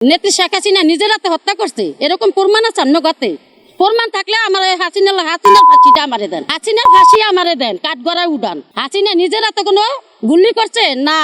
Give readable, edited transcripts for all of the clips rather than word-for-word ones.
নেত্রী শেখ হাসিনা নিজের হাতে হত্যা করছে এরকম প্রমাণ আছে নগদে। প্রমাণ থাকলে আমার হাসিনার ফাঁসিটা আমারে দেন, হাসিনার ফাঁসি আমারে দেন, কাঠগড়ায় উড়ান। হাসিনা নিজের হাতে কোনো গুলি করছে না,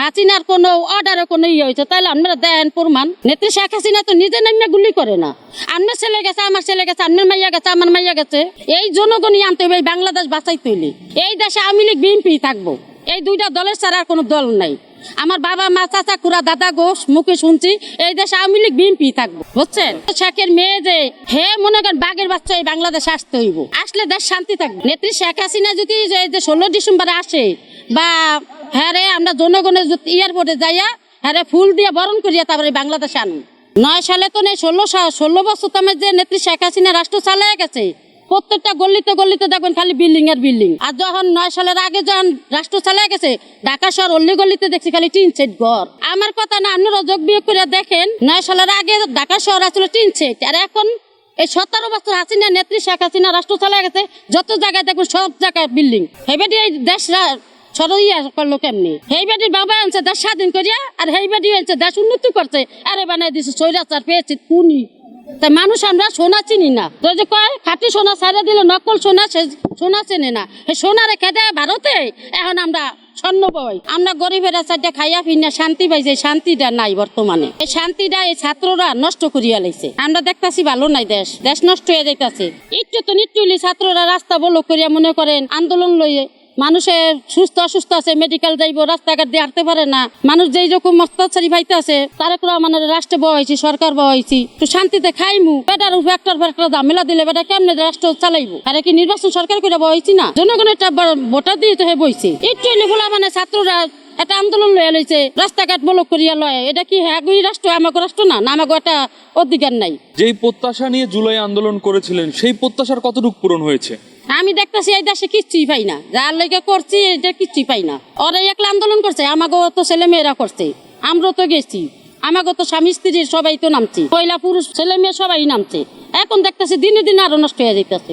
হাসিনার কোনো অর্ডারে কোনো ইয়ে হয়েছে, তাহলে আপনারা দেন প্রমাণ। নেত্রী শেখ হাসিনা তো নিজে নামিয়ে গুলি করে না। আপনার ছেলে গেছে, আমার ছেলে গেছে, আপনার মাইয়া গেছে, আমার মাইয়া গেছে। এই জনগণই আনতে হবে, বাংলাদেশ বাঁচাই তৈরি। এই দেশে আওয়ামী লীগ বিএনপি থাকবো, এই দুইটা দলের ছাড়া আর কোনো দল নাই। আমার বাবা মা চাচা খুড়া দাদা ঘোষ মুখে শুনছি এই দেশে আওয়ামী লীগ বিএনপি থাকবো, বুঝছেন। শেখের মেয়ে যে হে মনে করেন বাঘের বাচ্চা এই বাংলাদেশে আসতে হইব, আসলে দেশ শান্তি থাকবে। নেত্রী শেখ হাসিনা যদি 16 ডিসেম্বরে আসে বা হ্যাঁ রে আমরা জনগণের এয়ারপোর্টে যাইয়া হ্যাঁ রে ফুল দিয়ে বরণ করিয়া তারপরে বাংলাদেশে আনুন। 9 সালে তো নেই 16 বছর তোমার যে নেত্রী শেখ হাসিনা রাষ্ট্র চালিয়ে গেছে, প্রত্যেকটা গলিতে গলিতে দেখবেন খালি বিল্ডিং আর বিল্ডিং। আর যখন 9 সালের আগে যখন রাষ্ট্র চালিয়ে গেছে ঢাকা শহর অল্লি গলিতে দেখছি খালি টিন সেট ঘর। আমার কথা না, আপনারা যোগ বিয়োগ করে দেখেন 9 সালের আগে ঢাকা শহর আসলে টিন সেট, আর এখন এই 17 বছর হাসিনা নেত্রী শেখ হাসিনা রাষ্ট্র চালিয়ে গেছে, যত জায়গায় দেখুন সব জায়গায় বিল্ডিং। হেবেডি এই দেশ সরিয়া করলো কেমনি? হেইবাডির বাবা আনছে দেশ স্বাধীন করিয়া, আর হেইবাডি আনছে দেশ উন্নতি করছে, আরে বানাই দিছে স্বৈরাচার পেয়েছে কুনি। তাই মানুষ আমরা সোনা চিনি না, তো যে কয় খাঁটি সোনা ছাড়া দিলে নকল সোনা, সে সোনা চেনে না। সে সোনারে খেদে ভারতে, এখন আমরা স্বর্ণ বই। আমরা গরিবেরা চারটা খাইয়া ফিরিয়া শান্তি পাইছে, শান্তিটা নাই বর্তমানে। এই শান্তিটা এই ছাত্ররা নষ্ট করিয়া লাইছে। আমরা দেখতেছি ভালো নাই, দেশ দেশ নষ্ট হয়ে যাইতেছে। একটু তো নিটুলি ছাত্ররা রাস্তা বলক করিয়া মনে করেন আন্দোলন লইয়ে, মানুষের সুস্থ অসুস্থ আছে, মেডিকেল যাইব, রাস্তাঘাট দিয়ে হাঁটতে পারে না। মানুষ যেই রকম অত্যাচারী ভাইতে আছে, তারেক রহমানের রাষ্ট্রে বহাইছি, সরকার বহাইছি, তো শান্তিতে খাইমু। বেটার ফ্যাক্টর ঝামেলা দিলে বেটা কেমনে রাষ্ট্র চালাইবো? আরে কি নির্বাচন সরকার করে বহাইছি না? জনগণের ভোটার দিয়ে তো হয়ে বইছে। একটু এলিফুলা মানে ছাত্ররা একটা আন্দোলন লয়ে লইছে, রাস্তাঘাট বলক করিয়া লয়। এটা কি হ্যাঁ রাষ্ট্র? আমাকে রাষ্ট্র না, না আমাকে একটা অধিকার নাই। যেই প্রত্যাশা নিয়ে জুলাই আন্দোলন করেছিলেন, সেই প্রত্যাশার কতটুকু পূরণ হয়েছে? আমি দেখতেছি এই দেশে কিচ্ছুই পাই না, যার লেগে করছি এটা কিচ্ছুই পাই না। ওরা একলা আন্দোলন করছে, আমাকেও তো ছেলে মেয়েরা করছে, আমরাও তো গেছি, আমাকে তো স্বামী স্ত্রীর সবাই তো নামছি, মহিলা পুরুষ ছেলে মেয়ে সবাই নামছে। এখন দেখতেছি দিনে দিনে আরো নষ্ট হয়ে যাইতেছে।